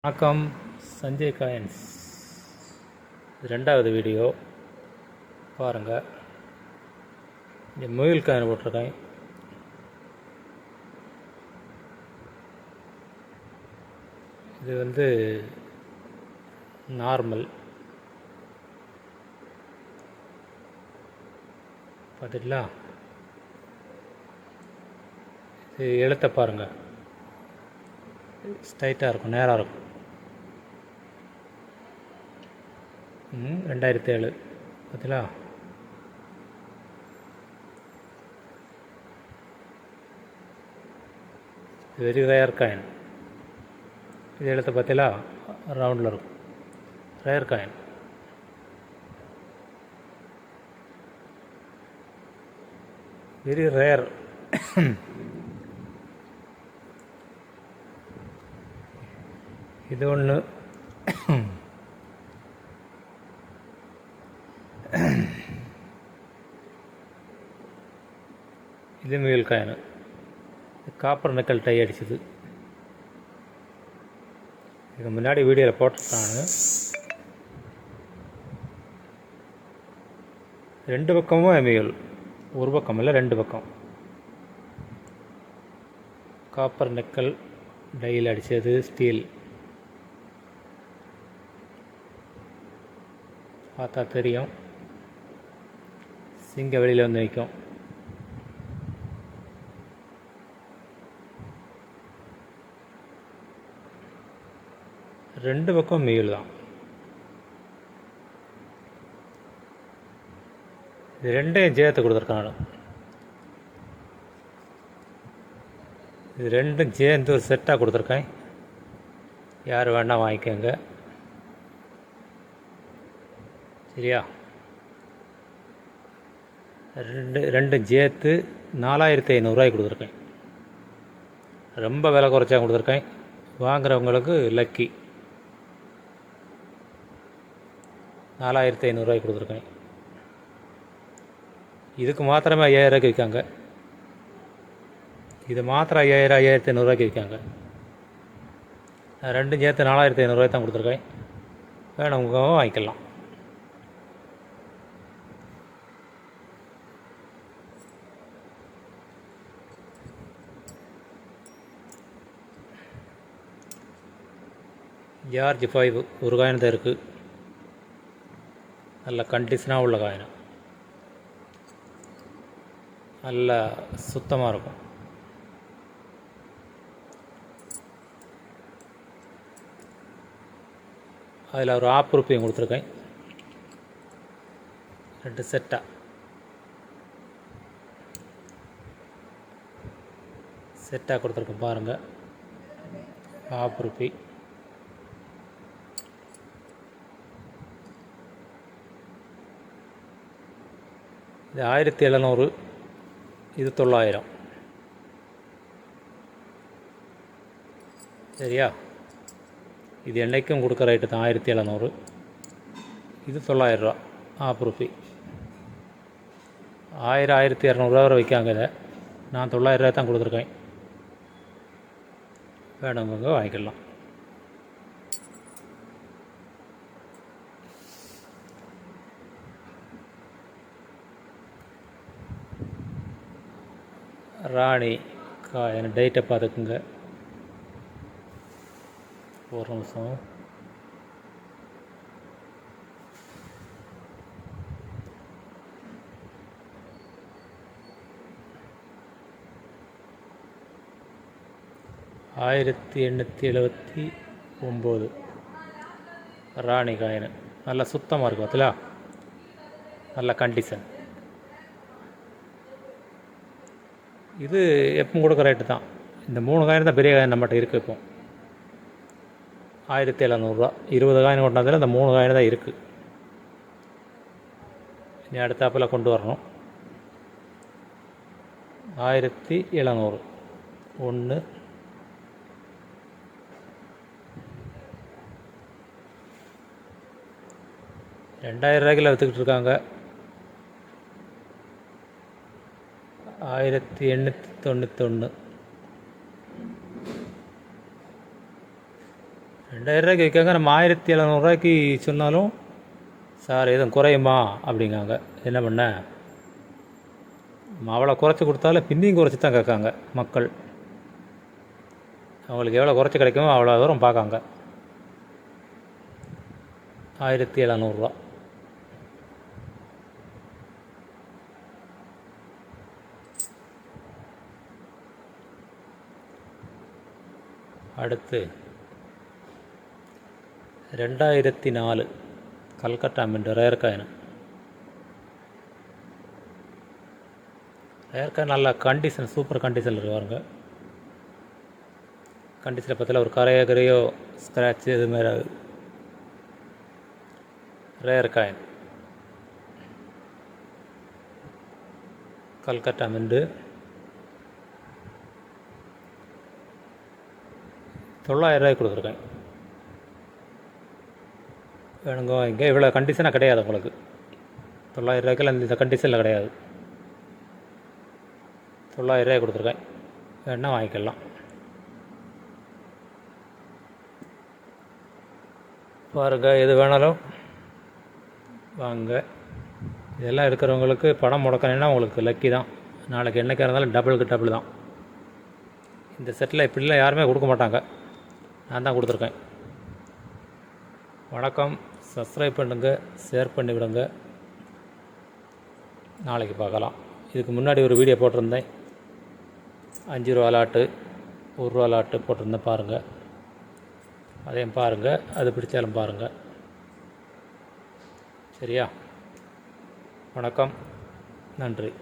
வணக்கம். சஞ்சய் காயின்ஸ் ரெண்டாவது வீடியோ பாருங்கள். இங்கே முயல் காயின் போட்டிருக்கேன். இது நார்மல் பார்த்துட்டா. இது எழுத்த பாருங்கள், ஸ்ட்ரைட்டாக இருக்கும், நேராக இருக்கும். 2007 பார்த்தீங்களா? Very rare coin. இது எழுத்த பார்த்தீங்களா, ரவுண்டில் இருக்கும். Rare coin. Very rare. இது ஒன்று. இது முயல் காயின். காப்பர் நிக்கல் டை அடிச்சது. இதுக்கு முன்னாடி வீடியோவில் போட்டிருக்காங்க. ரெண்டு பக்கமும் முயல், ஒரு பக்கம் இல்லை, ரெண்டு பக்கம். காப்பர் நிக்கல் டையில் அடித்தது, ஸ்டீல். பார்த்தா தெரியும், சிங்க வெளியில் வந்து நிற்கும். ரெண்டு பக்கம் முயல் தான். இது ரெண்டையும் ஜெயத்தை கொடுத்துருக்காங்க. இது ரெண்டும் சேர்ந்து ஒரு செட்டாக கொடுத்துருக்கேன். யார் வேணால் வாங்கிக்கோங்க, சரியா? ரெண்டும் சேர்த்து 4500 கொடுத்துருக்கேன். ரொம்ப விலை குறைச்சா கொடுத்துருக்கேன். வாங்குறவங்களுக்கு லக்கி. 4500 கொடுத்துருக்கேன். இதுக்கு மாத்திரமே 5000 விற்காங்க. இது மாத்திரம் 5000, 5500 விற்காங்க. ரெண்டும் சேர்த்து 4500 தான் கொடுத்துருக்கேன். வேணுங்க வாங்கிக்கலாம். ஜார்ஜ் 5 ஒரு காயின் தான் இருக்குது. நல்ல கண்டிஷனாக உள்ள காயின், நல்ல சுத்தமாக இருக்கும். அதில் ஒரு ₹1 கொடுத்துருக்கேன். ரெண்டு செட்டாக கொடுத்துருக்கேன் பாருங்கள். ₹1. இது 1700, இது 900. சரியா? இது என்றைக்கும் கொடுக்குற ரேட்டு தான் 1700. இது 900 ரூபா. ₹1. 1000, 1200 வரை விற்காங்க. இதை நான் 900 தான் கொடுத்துருக்கேன். வேணுங்க வாங்கிக்கலாம். ராணி காயின் டேட்டை பார்த்துக்குங்க. ஒரு நிமிஷம். $1879 ராணி காயின். நல்லா சுத்தமாக இருக்கும். அதில் நல்ல கண்டிஷன். இது எப்பவும் கொடுக்குற ரேட்டு தான். இந்த 3 காயின் தான் பெரிய காயின் நம்மகிட்ட இருக்குது. இப்போ 1700 20 காயின் கொண்டாந்ததில் இந்த 3 காயின் தான் இருக்குது. இனி அடுத்தாப்பில் கொண்டு வரணும். 1700 1 ₹2000 விற்றுக்கிட்டு இருக்காங்க. 1891 2000 விற்காங்க. நம்ம 1700 சொன்னாலும் சார் எதுவும் குறையுமா அப்படிங்காங்க. என்ன பண்ண, அவ்வளோ குறைச்சி கொடுத்தாலும் பின்னியும் குறைச்சி தான் கேட்காங்க மக்கள். அவங்களுக்கு எவ்வளோ குறைச்சி கிடைக்குமோ அவ்வளோ தூரம் பார்க்காங்க. 1700. அடுத்து 2004 Calcutta mint rare coin. Rare coin நல்ல கண்டிஷன், சூப்பர் கண்டிஷனில் இருக்காருங்க. கண்டிஷனை பற்றில ஒரு கரையோ ஸ்க்ராட்சு இதுமாரி ரேர் காயின் கல்கட்டா மின்ட் 900 கொடுத்துருக்கேன். வேணுங்க இங்கே இவ்வளோ கண்டிஷனாக கிடையாது உங்களுக்கு. 900 இந்த கண்டிஷனில் கிடையாது. 900 கொடுத்துருக்கேன். வேணால் வாங்கிக்கலாம். பாருங்கள், எது வேணாலும் வாங்க. இதெல்லாம் இருக்கிறவங்களுக்கு பணம் முடக்கணுன்னா உங்களுக்கு லக்கி தான். நாளைக்கு என்றைக்காக இருந்தாலும் டபுளுக்கு டபுள் தான். இந்த செட்டில் இப்படிலாம் யாருமே கொடுக்க மாட்டாங்க. நான் தான் கொடுத்துருக்கேன். வணக்கம். சப்ஸ்கிரைப் பண்ணுங்கள், ஷேர் பண்ணி விடுங்க. நாளைக்கு பார்க்கலாம். இதுக்கு முன்னாடி ஒரு வீடியோ போட்டிருந்தேன். 5 ரூபா லாட்டு, 1 ரூபா லாட்டு போட்டிருந்தேன், பாருங்கள். அதையும் பாருங்கள், அது பிடிச்சாலும் பாருங்கள். சரியா? வணக்கம், நன்றி.